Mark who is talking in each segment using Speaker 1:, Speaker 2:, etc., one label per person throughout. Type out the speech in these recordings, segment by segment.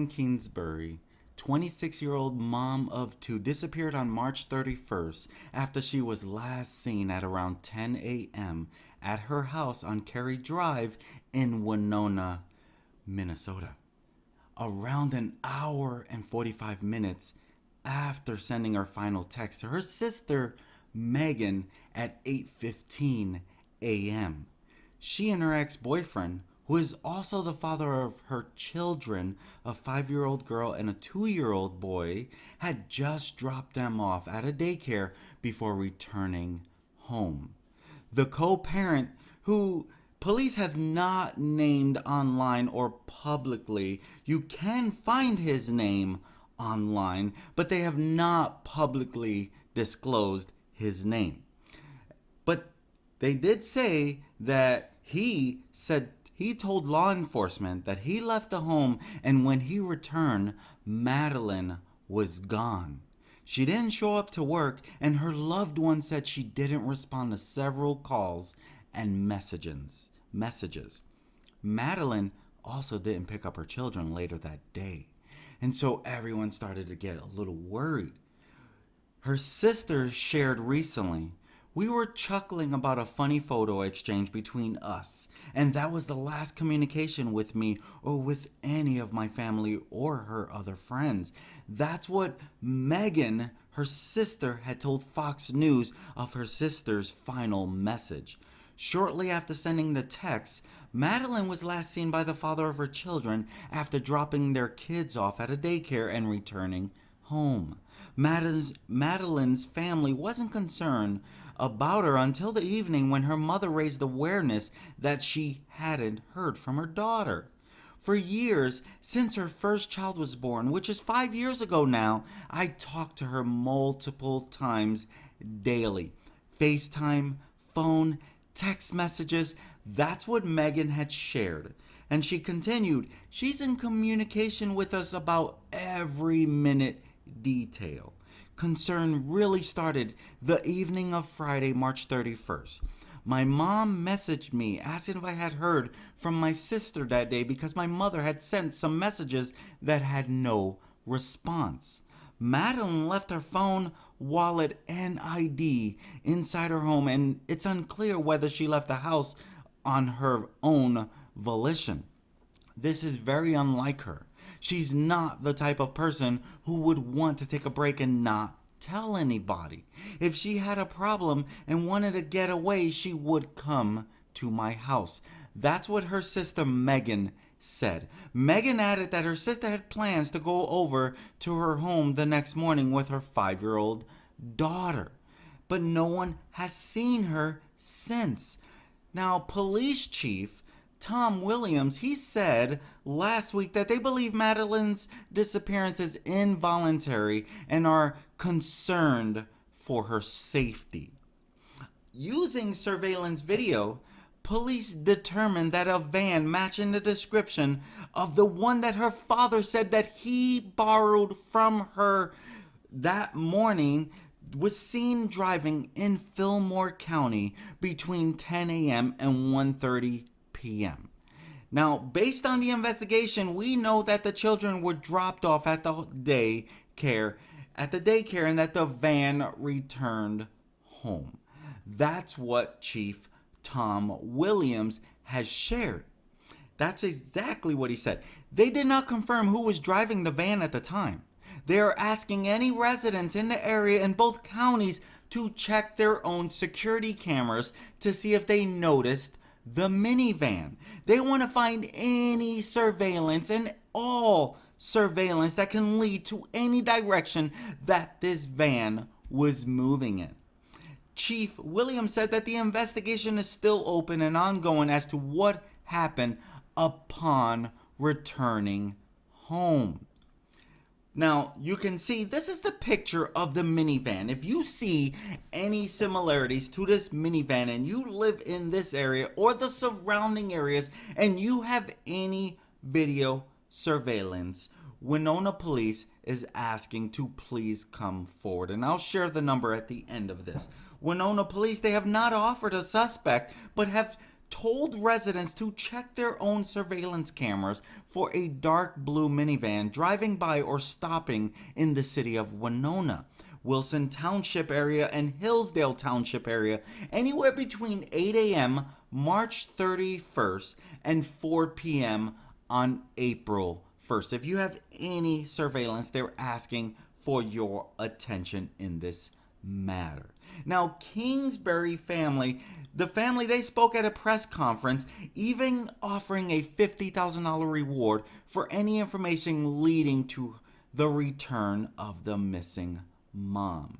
Speaker 1: Madeline Kingsbury, 26-year-old mom of two, disappeared on March 31st after she was last seen at around 10 a.m. at her house on Kerry Drive in Winona, Minnesota. Around an hour and 45 minutes after sending her final text to her sister, Megan, at 8:15 a.m. She and her ex-boyfriend, who is also the father of her children, a 5-year-old girl and a 2-year-old boy, had just dropped them off at a daycare before returning home. The co-parent, who police have not named online or publicly, you can find his name online, but they have not publicly disclosed his name. But they did say that he told law enforcement that he left the home, and when he returned, Madeline was gone. She didn't show up to work, and her loved one said she didn't respond to several calls and messages. Madeline also didn't pick up her children later that day, and so everyone started to get a little worried. Her sister shared recently, "We were chuckling about a funny photo exchange between us, and that was the last communication with me or with any of my family or her other friends." That's what Megan, her sister, had told Fox News of her sister's final message. Shortly after sending the text, Madeline was last seen by the father of her children after dropping their kids off at a daycare and returning home. Madeline's family wasn't concerned about her until the evening when her mother raised awareness that she hadn't heard from her daughter. For years, since her first child was born, which is 5 years ago now, I talked to her multiple times daily. FaceTime, phone, text messages. That's what Megan had shared. And she continued, "She's in communication with us about every minute detail." Concern really started the evening of Friday, March 31st. My mom messaged me asking if I had heard from my sister that day because my mother had sent some messages that had no response. Madeline left her phone, wallet, and ID inside her home, and it's unclear whether she left the house on her own volition. This is very unlike her. She's not the type of person who would want to take a break and not tell anybody. If she had a problem and wanted to get away, she would come to my house. That's what her sister Megan said. Megan added that her sister had plans to go over to her home the next morning with her 5-year-old daughter, but no one has seen her since. Now, police chief Tom Williams, he said last week that they believe Madeline's disappearance is involuntary and are concerned for her safety. Using surveillance video, police determined that a van matching the description of the one that her father said that he borrowed from her that morning was seen driving in Fillmore County between 10 a.m. and 1:30 p.m. Now, based on the investigation, we know that the children were dropped off at the daycare and that the van returned home. That's what Chief Tom Williams has shared. That's exactly what he said. They did not confirm who was driving the van at the time. They are asking any residents in the area in both counties to check their own security cameras to see if they noticed the minivan. They want to find any surveillance and all surveillance that can lead to any direction that this van was moving in. Chief Williams said that the investigation is still open and ongoing as to what happened upon returning home. Now, you can see this is the picture of the minivan. If you see any similarities to this minivan and you live in this area or the surrounding areas and you have any video surveillance, Winona Police is asking to please come forward. And I'll share the number at the end of this. Winona Police, they have not offered a suspect, but have told residents to check their own surveillance cameras for a dark blue minivan driving by or stopping in the city of Winona, Wilson Township area, and Hillsdale Township area, anywhere between 8 a.m. March 31st and 4 p.m. on April 1st. If you have any surveillance, they're asking for your attention in this matter. Now, Kingsbury family, the family, they spoke at a press conference, even offering a $50,000 reward for any information leading to the return of the missing mom.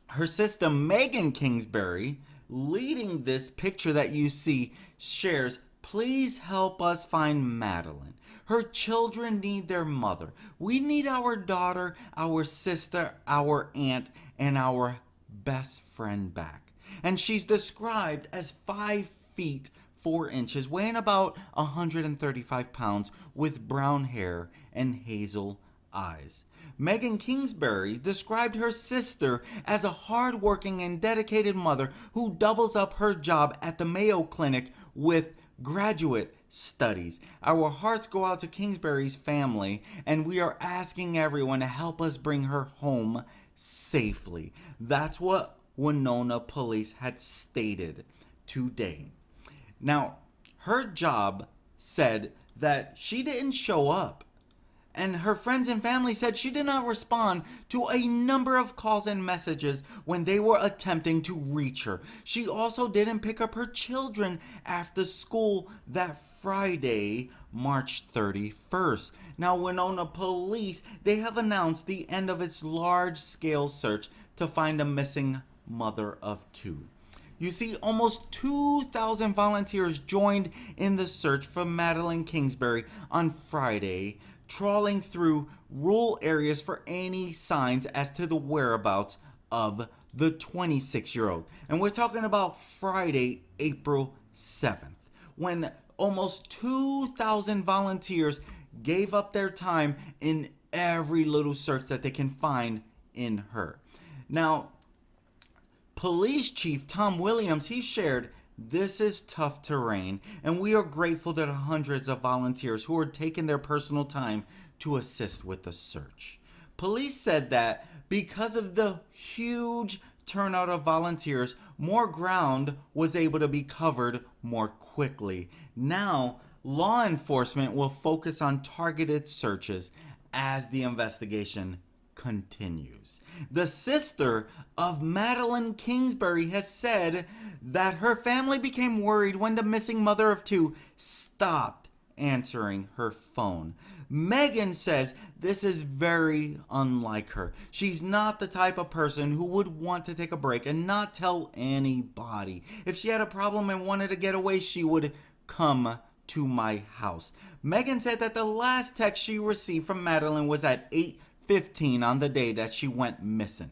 Speaker 1: Her sister Megan Kingsbury, leading this picture that you see, shares, "Please help us find Madeline. Her children need their mother. We need our daughter, our sister, our aunt, and our best friend back." And she's described as 5 feet 4 inches, weighing about 135 pounds, with brown hair and hazel eyes. Megan Kingsbury described her sister as a hardworking and dedicated mother who doubles up her job at the Mayo Clinic with graduate studies. Our hearts go out to Kingsbury's family, and we are asking everyone to help us bring her home safely. That's what Winona police had stated today. Now, her job said that she didn't show up, and her friends and family said she did not respond to a number of calls and messages when they were attempting to reach her. She also didn't pick up her children after school that Friday, March 31st. Now, Winona police, they have announced the end of its large-scale search to find a missing mother of 2. You see, almost 2,000 volunteers joined in the search for Madeline Kingsbury on Friday, trawling through rural areas for any signs as to the whereabouts of the 26-year-old. And we're talking about Friday, April 7th, when almost 2,000 volunteers gave up their time in every little search that they can find in her. Now, Police Chief Tom Williams, he shared, "This is tough terrain, and we are grateful to the hundreds of volunteers who are taking their personal time to assist with the search." Police said that because of the huge turnout of volunteers, more ground was able to be covered more quickly. Now, law enforcement will focus on targeted searches as the investigation continues. The sister of Madeline Kingsbury has said that her family became worried when the missing mother of 2 stopped answering her phone. Megan says this is very unlike her. She's not the type of person who would want to take a break and not tell anybody. If she had a problem and wanted to get away, she would come to my house. Megan said that the last text she received from Madeline was at 8:15 on the day that she went missing.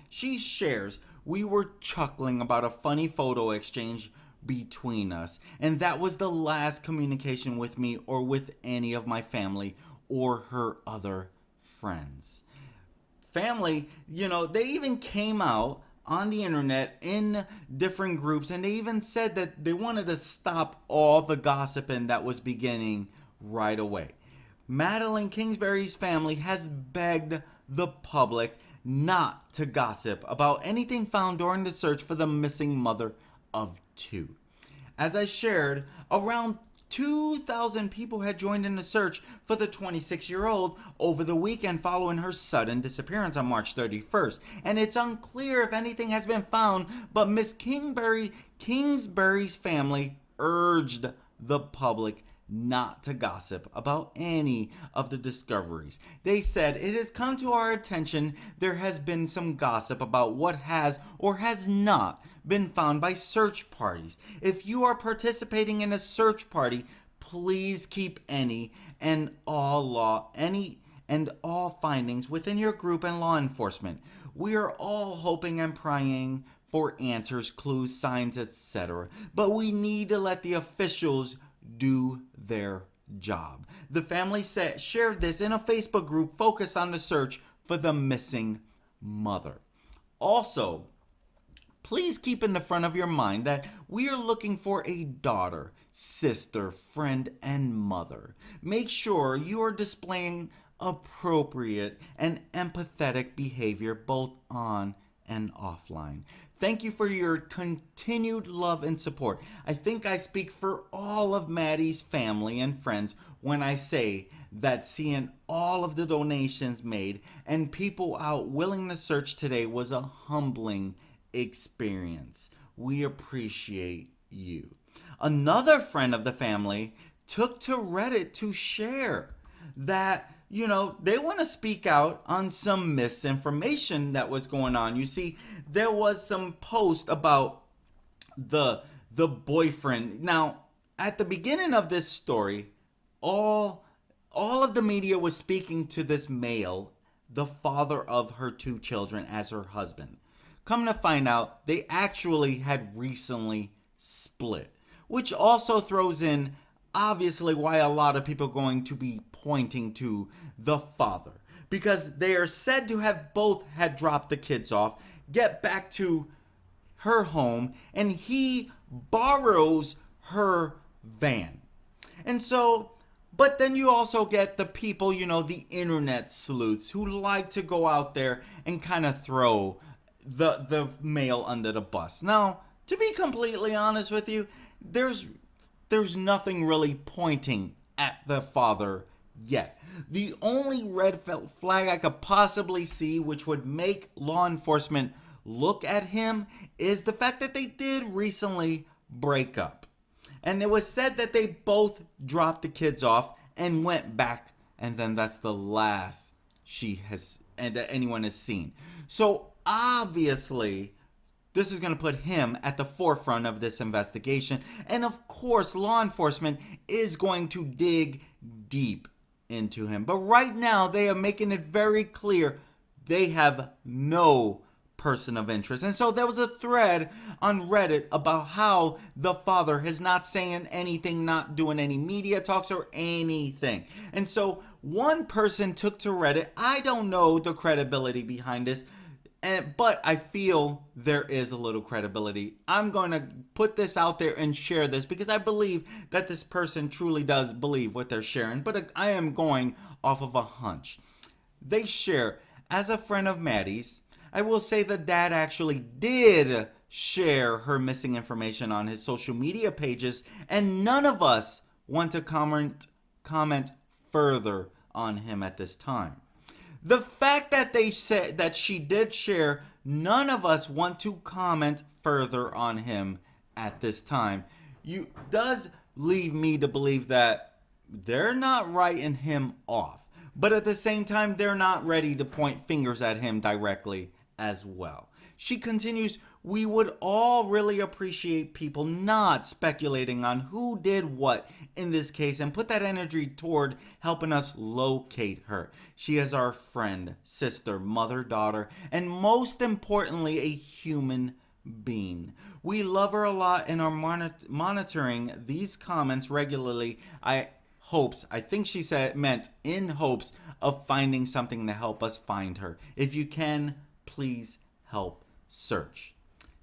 Speaker 1: She shares, "We were chuckling about a funny photo exchange between us, and that was the last communication with me or with any of my family or her other friends." Family, they even came out on the internet in different groups, and they even said that they wanted to stop all the gossiping that was beginning right away. Madeline Kingsbury's family has begged the public not to gossip about anything found during the search for the missing mother of 2. As I shared, around 2,000 people had joined in the search for the 26-year-old over the weekend following her sudden disappearance on March 31st. And it's unclear if anything has been found, but Miss Kingsbury's family urged the public not to gossip about any of the discoveries. They said, "It has come to our attention there has been some gossip about what has or has not been found by search parties. If you are participating in a search party, please keep any and all findings within your group and law enforcement. We are all hoping and praying for answers, clues, signs, etc. But we need to let the officials do their job." The family shared this in a Facebook group focused on the search for the missing mother. Also, please keep in the front of your mind that we are looking for a daughter, sister, friend, and mother. Make sure you are displaying appropriate and empathetic behavior both on and offline. Thank you for your continued love and support. I think I speak for all of Maddie's family and friends when I say that seeing all of the donations made and people out willing to search today was a humbling experience. We appreciate you. Another friend of the family took to Reddit to share that they want to speak out on some misinformation that was going on. You see, there was some post about the boyfriend. Now, at the beginning of this story, all of the media was speaking to this male, the father of her two children, as her husband. Come to find out, they actually had recently split, which also throws in obviously why a lot of people are going to be pointing to the father, because they are said to have both had dropped the kids off, get back to her home, and he borrows her van. And so, but then you also get the people, the internet sleuths who like to go out there and kind of throw the male under the bus. Now, to be completely honest with you, there's nothing really pointing at the father yet. The only red flag I could possibly see which would make law enforcement look at him is the fact that they did recently break up. And it was said that they both dropped the kids off and went back, and then that's the last she has and that anyone has seen. So obviously, this is going to put him at the forefront of this investigation. And of course, law enforcement is going to dig deep into him. But right now, they are making it very clear they have no person of interest. And so there was a thread on Reddit about how the father is not saying anything, not doing any media talks or anything. And so one person took to Reddit. I don't know the credibility behind this, but I feel there is a little credibility. I'm going to put this out there and share this because I believe that this person truly does believe what they're sharing. But I am going off of a hunch. They share, as a friend of Maddie's, I will say the dad actually did share her missing information on his social media pages, and none of us want to comment further on him at this time. The fact that they said that she did share, none of us want to comment further on him at this time. Does leave me to believe that they're not writing him off. But at the same time, they're not ready to point fingers at him directly as well. She continues, we would all really appreciate people not speculating on who did what in this case and put that energy toward helping us locate her. She is our friend, sister, mother, daughter, and most importantly, a human being. We love her a lot and are monitoring these comments regularly. I think she said meant in hopes of finding something to help us find her. If you can, please help search.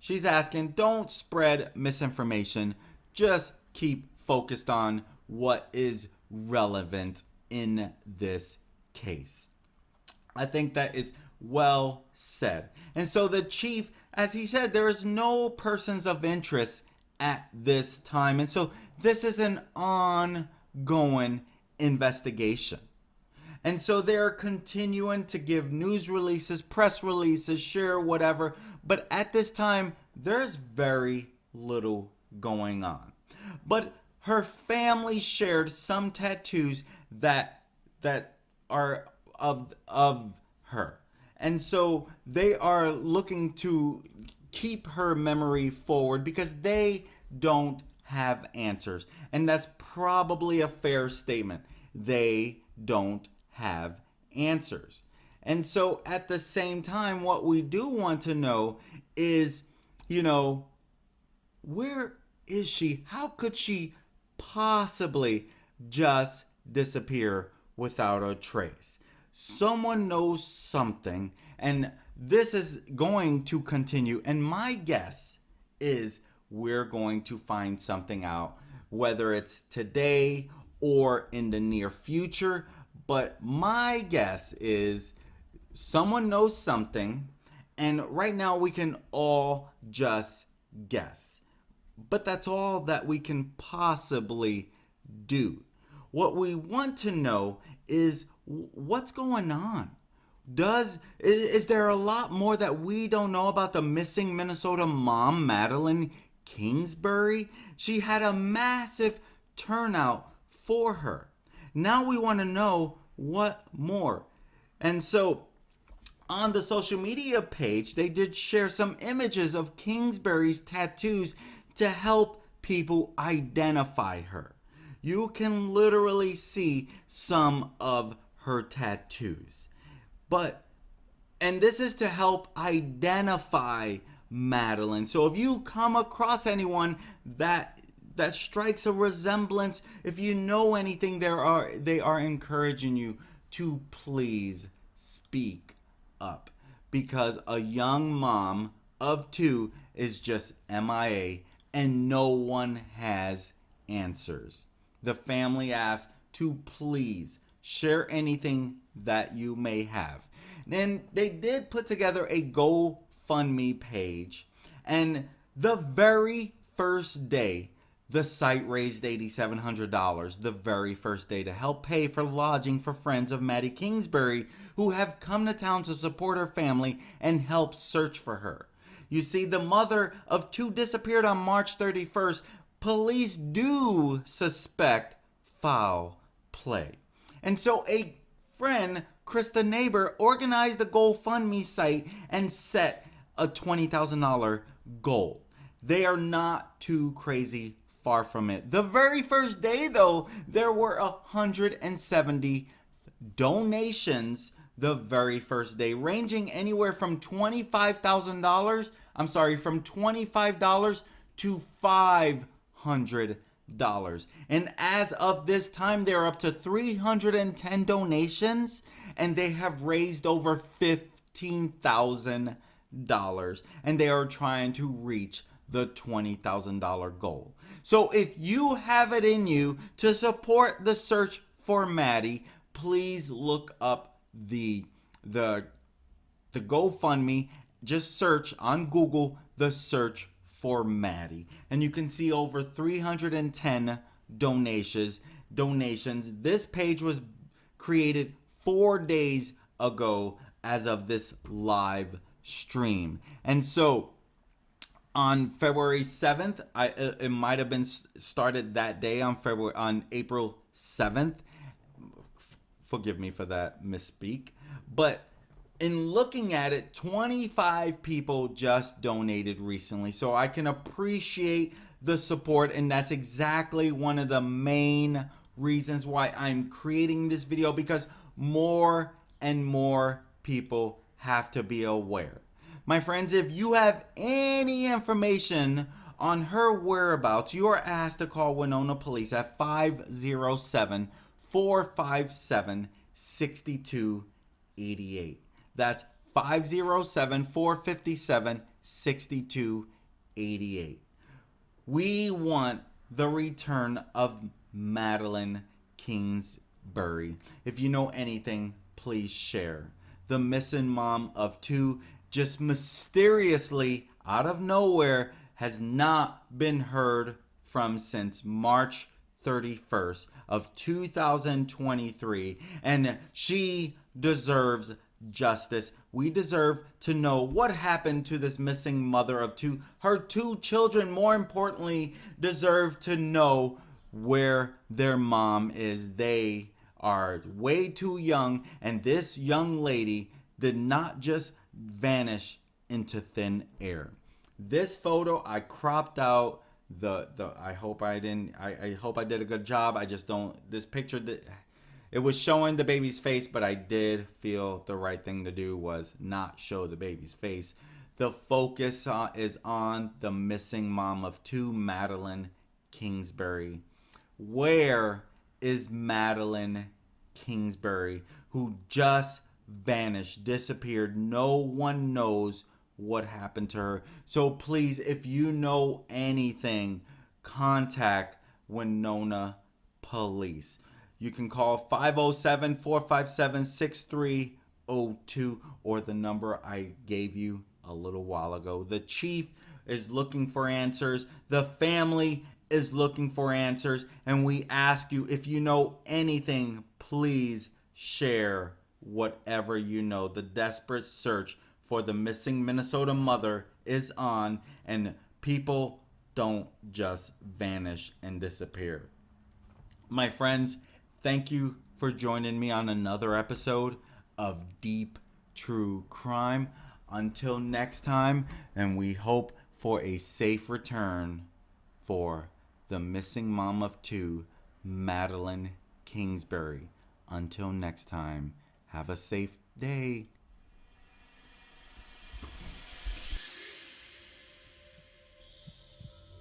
Speaker 1: She's asking, don't spread misinformation. Just keep focused on what is relevant in this case. I think that is well said. And so the chief, as he said, there is no persons of interest at this time. And so this is an ongoing investigation. And so they're continuing to give news releases, press releases, share whatever. But at this time, there's very little going on. But her family shared some tattoos that are of her. And so they are looking to keep her memory forward because they don't have answers. And that's probably a fair statement. They don't have answers. And so at the same time, what we do want to know is, where is she? How could she possibly just disappear without a trace? someone knows something, and this is going to continue. And my guess is we're going to find something out, whether it's today or in the near future. But my guess is someone knows something, and right now we can all just guess. But that's all that we can possibly do. What we want to know is what's going on. Is there a lot more that we don't know about the missing Minnesota mom, Madeline Kingsbury? She had a massive turnout for her. Now we want to know what more. And so on the social media page, they did share some images of Kingsbury's tattoos to help people identify her. You can literally see some of her tattoos. And this is to help identify Madeline. So if you come across anyone that strikes a resemblance, if you know anything, they are encouraging you to please speak up, because a young mom of 2 is just MIA and no one has answers. The family asks to please share anything that you may have. Then they did put together a GoFundMe page, and the very first day, the site raised $8,700 the very first day to help pay for lodging for friends of Maddie Kingsbury who have come to town to support her family and help search for her. You see, the mother of 2 disappeared on March 31st. Police do suspect foul play. And so a friend, Chris the neighbor, organized the GoFundMe site and set a $20,000 goal. They are not too crazy far from it. The very first day, though, there were 170 donations the very first day, ranging anywhere from $25,000, from $25 to $500. And as of this time, they're up to 310 donations, and they have raised over $15,000, and they are trying to reach the $20,000 goal. So if you have it in you to support the search for Maddie, please look up the GoFundMe. Just search on Google the search for Maddie, and you can see over 310 donations. This page was created 4 days ago as of this live stream. And so on February 7th, it might have been started that day on April 7th. Forgive me for that misspeak. But in looking at it, 25 people just donated recently. So I can appreciate the support, and that's exactly one of the main reasons why I'm creating this video, because more and more people have to be aware. My friends, if you have any information on her whereabouts, you are asked to call Winona Police at 507-457-6288. That's 507-457-6288. We want the return of Madeline Kingsbury. If you know anything, please share. The missing mom of 2 just mysteriously, out of nowhere, has not been heard from since March 31st of 2023, and she deserves justice. We deserve to know what happened to this missing mother of 2. Her 2 children, more importantly, deserve to know where their mom is. They are way too young, and this young lady did not just vanish into thin air. This photo I cropped out I hope I did a good job. I just don't, this picture, it was showing the baby's face, but I did feel the right thing to do was not show the baby's face. The focus is on the missing mom of 2, Madeline Kingsbury. Where is Madeline Kingsbury, who just vanished, disappeared. No one knows what happened to her. So please, if you know anything, contact Winona Police. You can call 507-457-6302 or the number I gave you a little while ago. The chief is looking for answers. The family is looking for answers. And we ask you, if you know anything, please share whatever you know. The desperate search for the missing Minnesota mother is on, and people don't just vanish and disappear. My friends, thank you for joining me on another episode of Deep True Crime. Until next time, and we hope for a safe return for the missing mom of two, Madeline Kingsbury. Until next time, have a safe day.